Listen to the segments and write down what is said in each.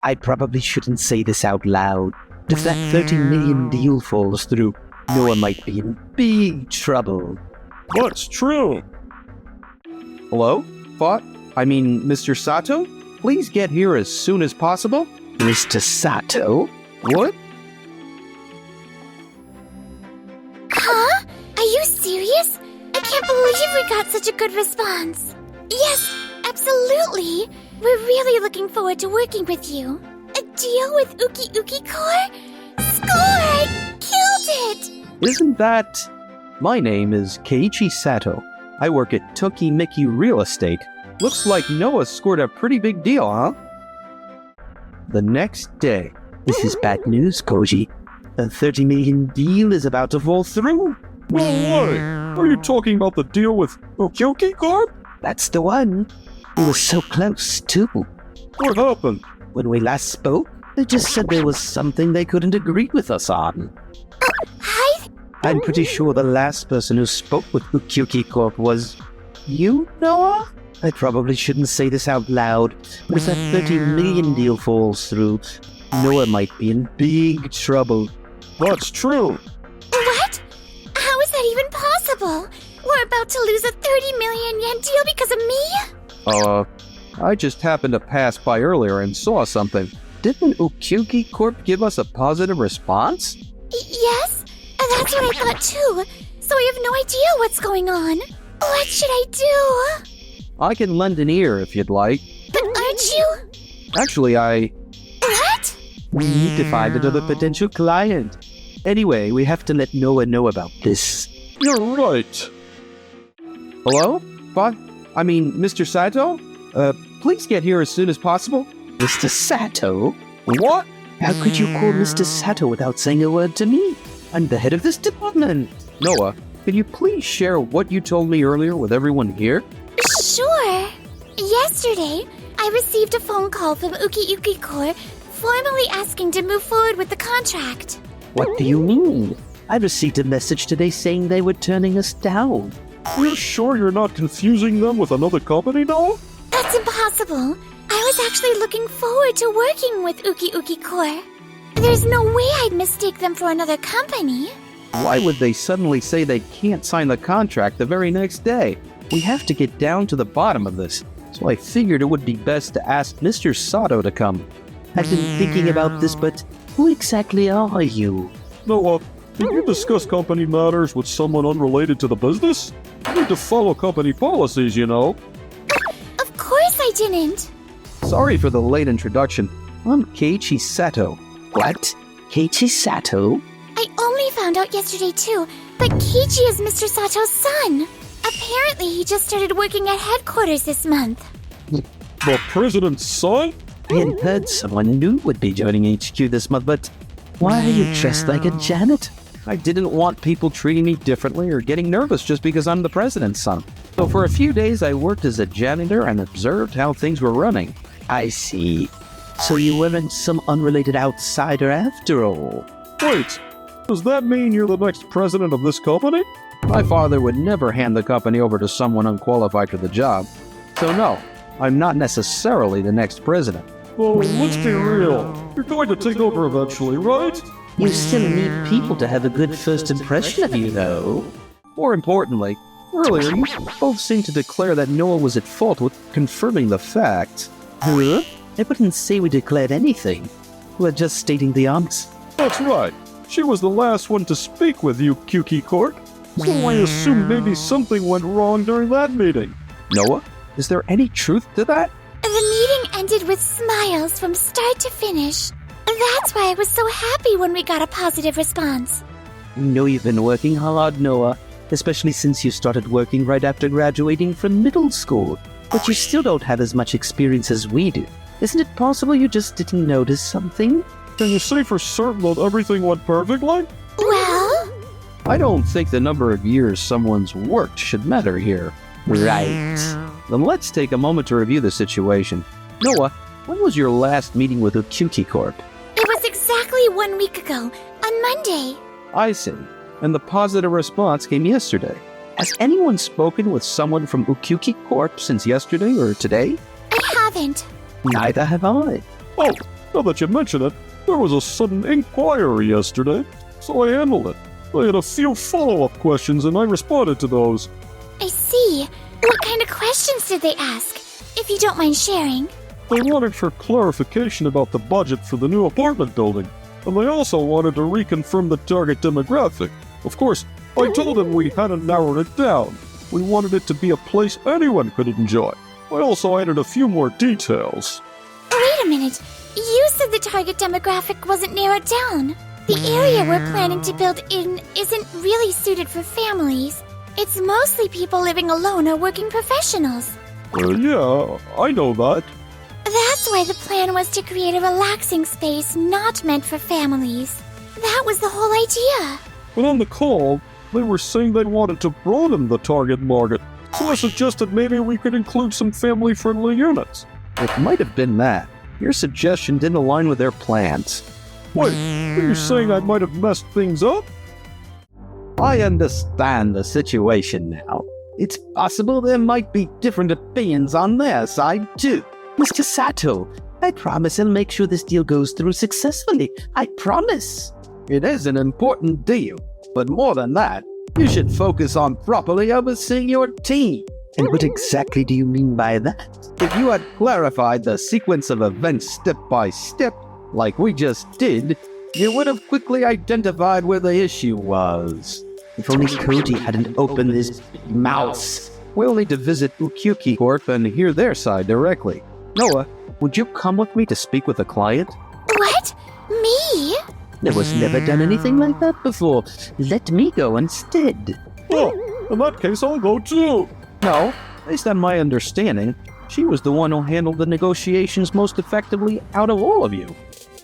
I probably shouldn't say this out loud, but if that 30 million deal falls through, Noah might be in big trouble. That's true. Hello? Mr. Sato? Please get here as soon as possible. Mr. Sato? What? Huh? Are you serious? I can't believe we got such a good response. Yes, absolutely. We're really looking forward to working with you. A deal with Uki Uki Core? Scored! Killed it! Isn't that... My name is Keiichi Sato. I work at Toki Miki Real Estate. Looks like Noah scored a pretty big deal, huh? The next day. This is bad news, Koji. A 30 million deal is about to fall through. No way! Are you talking about the deal with Uki Corp? That's the one. We were so close, too. What happened? When we last spoke, they just said there was something they couldn't agree with us on. I'm pretty sure the last person who spoke with Ukyuki Corp was you, Noah? I probably shouldn't say this out loud, but if that 30 million deal falls through, Noah might be in big trouble. That's true. What? How is that even possible? We're about to lose a 30 million yen deal because of me? I just happened to pass by earlier and saw something. Didn't Ukyuki Corp give us a positive response? Yes, that's what I thought too. So I have no idea what's going on. What should I do? I can lend an ear if you'd like. But aren't you? Actually, What? We need to find another potential client. Anyway, we have to let Noah know about this. You're right. Hello? Mr. Sato? Please get here as soon as possible. Mr. Sato? What? How could you call Mr. Sato without saying a word to me? I'm the head of this department. Noah, can you please share what you told me earlier with everyone here? Sure. Yesterday, I received a phone call from Uki Uki Core formally asking to move forward with the contract. What do you mean? I received a message today saying they were turning us down. You're sure you're not confusing them with another company now? That's impossible. I was actually looking forward to working with Uki Uki Core. There's no way I'd mistake them for another company. Why would they suddenly say they can't sign the contract the very next day? We have to get down to the bottom of this, so I figured it would be best to ask Mr. Sato to come. I've been thinking about this, but who exactly are you? Noah, can you discuss company matters with someone unrelated to the business? You need to follow company policies, you know. Of course I didn't. Sorry for the late introduction. I'm Keiichi Sato. What? Keiichi Sato? I only found out yesterday too, but Kichi is Mr. Sato's son. Apparently he just started working at headquarters this month. The president's son? I had heard someone new would be joining HQ this month, but why are you dressed like a janitor? I didn't want people treating me differently or getting nervous just because I'm the president's son. So for a few days I worked as a janitor and observed how things were running. I see. So you weren't some unrelated outsider after all. Wait, does that mean you're the next president of this company? My father would never hand the company over to someone unqualified for the job. So no, I'm not necessarily the next president. Well, let's be real. You're going to take over eventually, right? You still need people to have a good first impression of you, though. More importantly, earlier you both seemed to declare that Noah was at fault with confirming the facts. Huh? I wouldn't say we declared anything. We're just stating the obvious. That's right. She was the last one to speak with you, Kyuki Court. So I assume maybe something went wrong during that meeting. Noah, is there any truth to that? The meeting ended with smiles from start to finish. That's why I was so happy when we got a positive response. I know you've been working hard, Noah, especially since you started working right after graduating from middle school. But you still don't have as much experience as we do. Isn't it possible you just didn't notice something? Can you say for certain that everything went perfectly? Well? I don't think the number of years someone's worked should matter here. Right. Then let's take a moment to review the situation. Noah, when was your last meeting with Ukyuki Corp? It was exactly 1 week ago, on Monday. I see. And the positive response came yesterday. Has anyone spoken with someone from Ukyuki Corp since yesterday or today? I haven't. Neither have I. Oh, Now that you mention it, there was a sudden inquiry yesterday, so I handled it. I had a few follow-up questions and I responded to those. I see. What kind of questions did they ask? If you don't mind sharing. They wanted for clarification about the budget for the new apartment building, and they also wanted to reconfirm the target demographic. Of course, I told them we hadn't narrowed it down. We wanted it to be a place anyone could enjoy. I also added a few more details. Wait a minute. You said the target demographic wasn't narrowed down. The area we're planning to build in isn't really suited for families. It's mostly people living alone or working professionals. Yeah, I know that. That's why the plan was to create a relaxing space not meant for families. That was the whole idea. But on the call, they were saying they wanted to broaden the target market, so I suggested maybe we could include some family-friendly units. It might have been that. Your suggestion didn't align with their plans. Wait, are you saying I might have messed things up? I understand the situation now. It's possible there might be different opinions on their side, too. Mr. Sato, I promise I'll make sure this deal goes through successfully. I promise. It is an important deal, but more than that, you should focus on properly overseeing your team. And what exactly do you mean by that? If you had clarified the sequence of events step by step, like we just did, you would have quickly identified where the issue was. If only Koji hadn't opened his mouth. We'll need to visit Ukyuki Corp and hear their side directly. Noah, would you come with me to speak with a client? What? Me? There was never done anything like that before. Let me go instead. Oh, in that case, I'll go too. No, based on my understanding, she was the one who handled the negotiations most effectively out of all of you.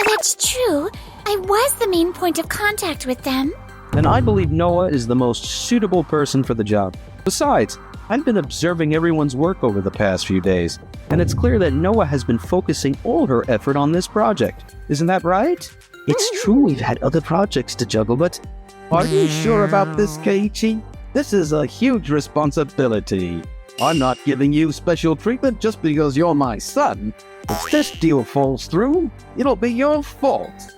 That's true. I was the main point of contact with them. Then I believe Noah is the most suitable person for the job. Besides, I've been observing everyone's work over the past few days, and it's clear that Noah has been focusing all her effort on this project. Isn't that right? It's true we've had other projects to juggle, but are you sure about this, Keiichi? This is a huge responsibility. I'm not giving you special treatment just because you're my son. If this deal falls through, it'll be your fault.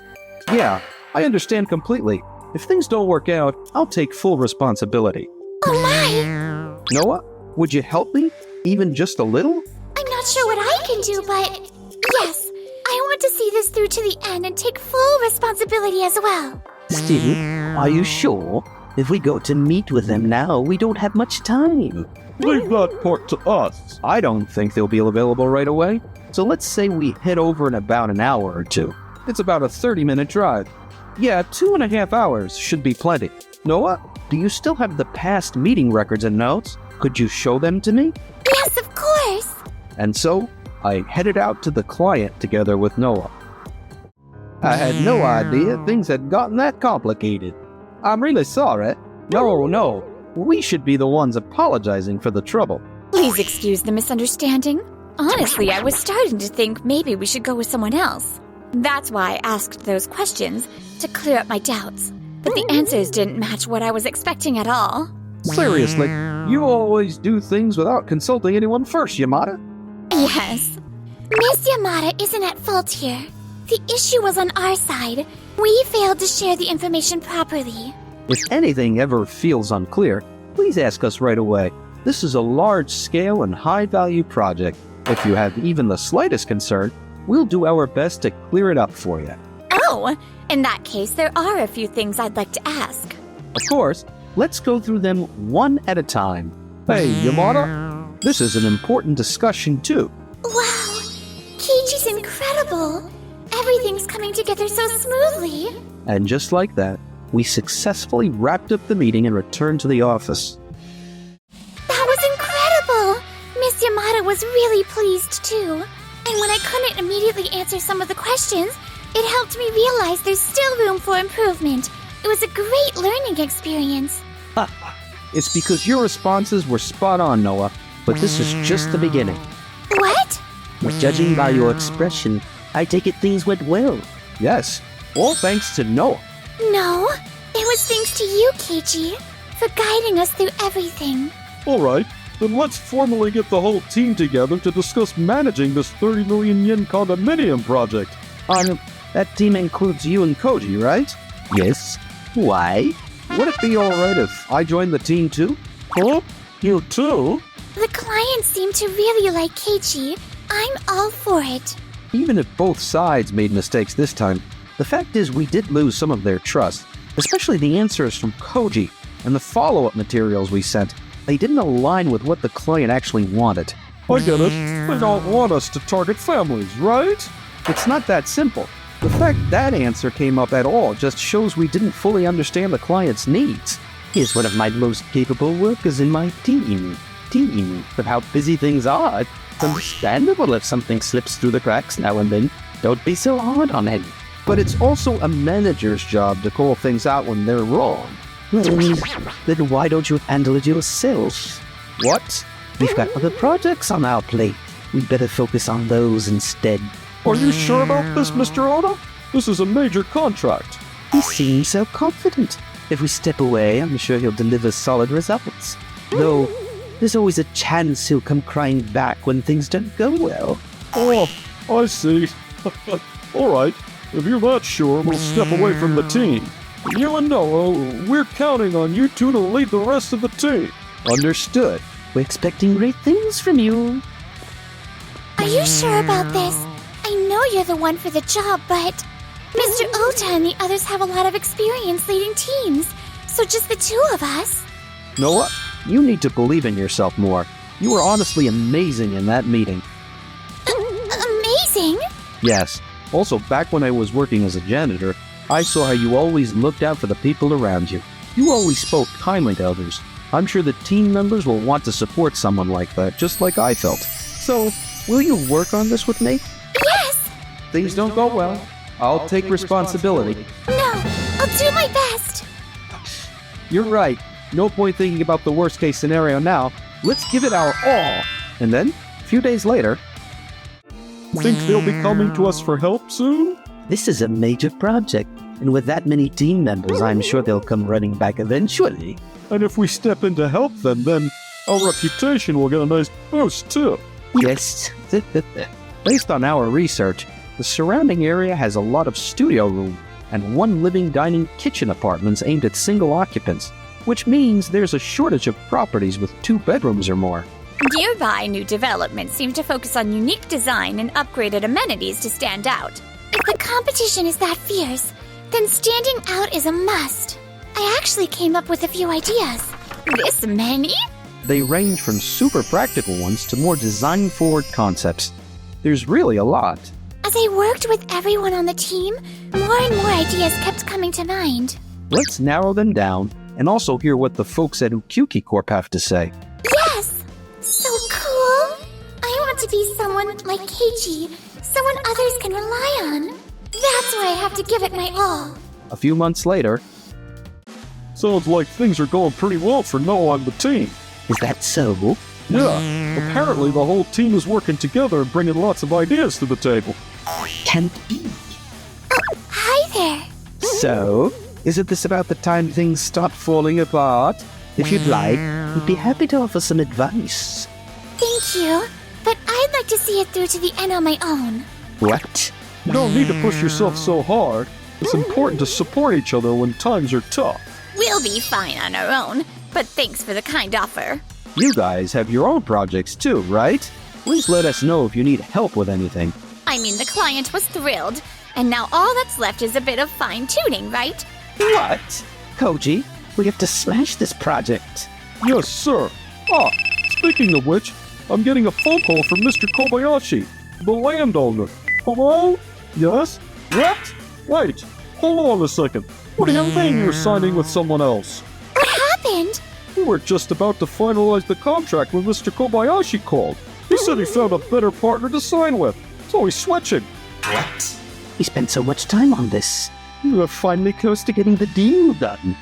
Yeah, I understand completely. If things don't work out, I'll take full responsibility. Oh my! Noah, would you help me? Even just a little? I'm not sure what I can do, but yes, I want to see this through to the end and take full responsibility as well. Still, are you sure? If we go to meet with them now, we don't have much time. Leave that part to us. I don't think they'll be available right away. So let's say we head over in about an hour or two. It's about a 30-minute drive. Yeah, 2.5 hours should be plenty. Noah, do you still have the past meeting records and notes? Could you show them to me? Yes, of course. And so, I headed out to the client together with Noah. I had no idea things had gotten that complicated. I'm really sorry. No, we should be the ones apologizing for the trouble. Please excuse the misunderstanding. Honestly, I was starting to think maybe we should go with someone else. That's why I asked those questions, to clear up my doubts. But the answers didn't match what I was expecting at all. Seriously, you always do things without consulting anyone first, Yamada. Yes. Miss Yamada isn't at fault here. The issue was on our side. We failed to share the information properly. If anything ever feels unclear, please ask us right away. This is a large-scale and high-value project. If you have even the slightest concern, we'll do our best to clear it up for you. Oh, in that case, there are a few things I'd like to ask. Of course, let's go through them one at a time. Hey, Yamada, this is an important discussion too. Wow, Keiichi's incredible. Everything's coming together so smoothly. And just like that, we successfully wrapped up the meeting and returned to the office. That was incredible. Miss Yamada was really pleased too. And when I couldn't immediately answer some of the questions, it helped me realize there's still room for improvement. It was a great learning experience. It's because your responses were spot on, Noah, but this is just the beginning. What? Judging by your expression, I take it things went well. Yes, all thanks to Noah. No, it was thanks to you, Keiichi, for guiding us through everything. Alright, then let's formally get the whole team together to discuss managing this 30 million yen condominium project. That team includes you and Koji, right? Yes. Why? Would it be alright if I joined the team too? Huh? You too? The clients seem to really like Keiichi. I'm all for it. Even if both sides made mistakes this time, the fact is we did lose some of their trust, especially the answers from Koji and the follow-up materials we sent. They didn't align with what the client actually wanted. I get it. They don't want us to target families, right? It's not that simple. The fact that answer came up at all just shows we didn't fully understand the client's needs. He is one of my most capable workers in my team. But how busy things are, it's understandable if something slips through the cracks now and then. Don't be so hard on him. But it's also a manager's job to call things out when they're wrong. Then why don't you handle it yourself? What? We've got other projects on our plate. We better focus on those instead. Are you sure about this, Mr. Oda? This is a major contract. He seems so confident. If we step away, I'm sure he'll deliver solid results. Though, there's always a chance he'll come crying back when things don't go well. Oh, I see. Alright, if you're that sure, we'll step away from the team. You and Noah, we're counting on you two to lead the rest of the team. Understood. We're expecting great things from you. Are you sure about this? I know you're the one for the job, but Mr. Ota and the others have a lot of experience leading teams, so just the two of us. Noah, you need to believe in yourself more. You were honestly amazing in that meeting. Amazing? Yes. Also, back when I was working as a janitor, I saw how you always looked out for the people around you. You always spoke kindly to others. I'm sure the team members will want to support someone like that, just like I felt. So, will you work on this with me? Yes! Things don't go well. I'll take responsibility. No, I'll do my best. You're right. No point thinking about the worst case scenario now. Let's give it our all. And then, a few days later... Think they'll be coming to us for help soon? This is a major project, and with that many team members, I'm sure they'll come running back eventually. And if we step in to help them, then our reputation will get a nice boost too. Yes. Based on our research, the surrounding area has a lot of studio room and one living dining kitchen apartments aimed at single occupants, which means there's a shortage of properties with 2 bedrooms or more. Nearby new developments seem to focus on unique design and upgraded amenities to stand out. If the competition is that fierce, then standing out is a must. I actually came up with a few ideas. This many? They range from super practical ones to more design-forward concepts. There's really a lot. As I worked with everyone on the team, more and more ideas kept coming to mind. Let's narrow them down and also hear what the folks at Ukyuki Corp have to say. Yes! So cool! I want to be someone like Keiichi, someone others can rely on. That's why I have to give it my all. A few months later... Sounds like things are going pretty well for Noah and the team. Is that so? Yeah, apparently the whole team is working together and bringing lots of ideas to the table. Can be. Hi there! So, isn't this about the time things start falling apart? If you'd like, we'd be happy to offer some advice. Thank you, but I'd like to see it through to the end on my own. What? You don't need to push yourself so hard. It's important to support each other when times are tough. We'll be fine on our own, but thanks for the kind offer. You guys have your own projects too, right? Please let us know if you need help with anything. I mean, the client was thrilled, and now all that's left is a bit of fine-tuning, right? What? Koji, we have to smash this project. Yes, sir. Ah, speaking of which, I'm getting a phone call from Mr. Kobayashi, the landowner. Hello? Yes? What? Wait, hold on a second. What do you mean you're signing with someone else? What happened? We were just about to finalize the contract when Mr. Kobayashi called. He said he found a better partner to sign with, so he's switching. What? We spent so much time on this. We were finally close to getting the deal done.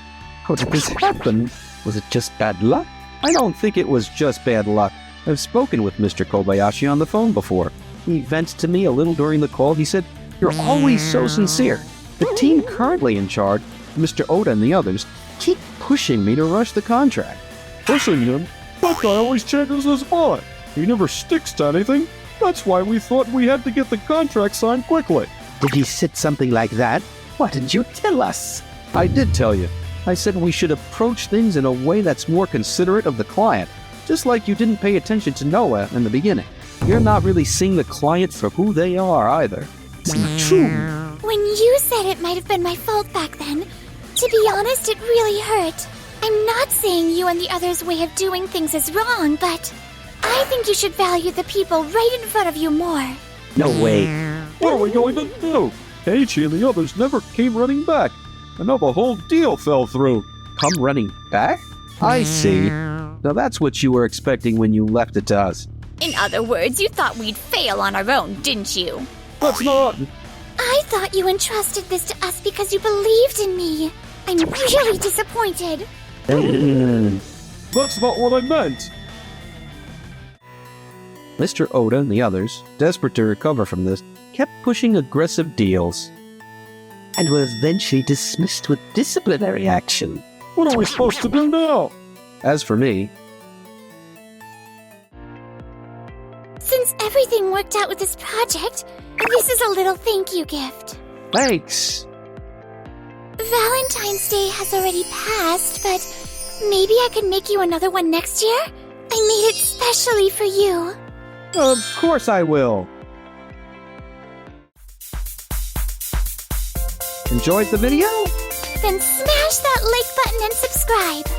How did this happen? Was it just bad luck? I don't think it was just bad luck. I've spoken with Mr. Kobayashi on the phone before. He vented to me a little during the call. He said, "You're always so sincere. The team currently in charge, Mr. Oda and the others, keep pushing me to rush the contract." Pushing him? That guy always changes his mind. He never sticks to anything. That's why we thought we had to get the contract signed quickly. Did he say something like that? Why didn't you tell us? I did tell you. I said we should approach things in a way that's more considerate of the client, just like you didn't pay attention to Noah in the beginning. You're not really seeing the client for who they are either. It's not true. When you said it might have been my fault back then, to be honest, it really hurt. I'm not saying you and the others' way of doing things is wrong, but I think you should value the people right in front of you more. No way. What are we going to do? Keiichi and the others never came running back, and now the whole deal fell through. Come running back? I see. Now that's what you were expecting when you left it to us. In other words, you thought we'd fail on our own, didn't you? That's not... I thought you entrusted this to us because you believed in me. I'm really disappointed. That's not what I meant. Mr. Oda and the others, desperate to recover from this, kept pushing aggressive deals. And were eventually dismissed with disciplinary action. What are we supposed to do now? As for me, Since everything worked out with this project, this is a little thank you gift. thanks. Valentine's Day has already passed, but maybe I could make you another one next year? I made it specially for you. Of course I will. Enjoyed the video? Then smash that like button and subscribe.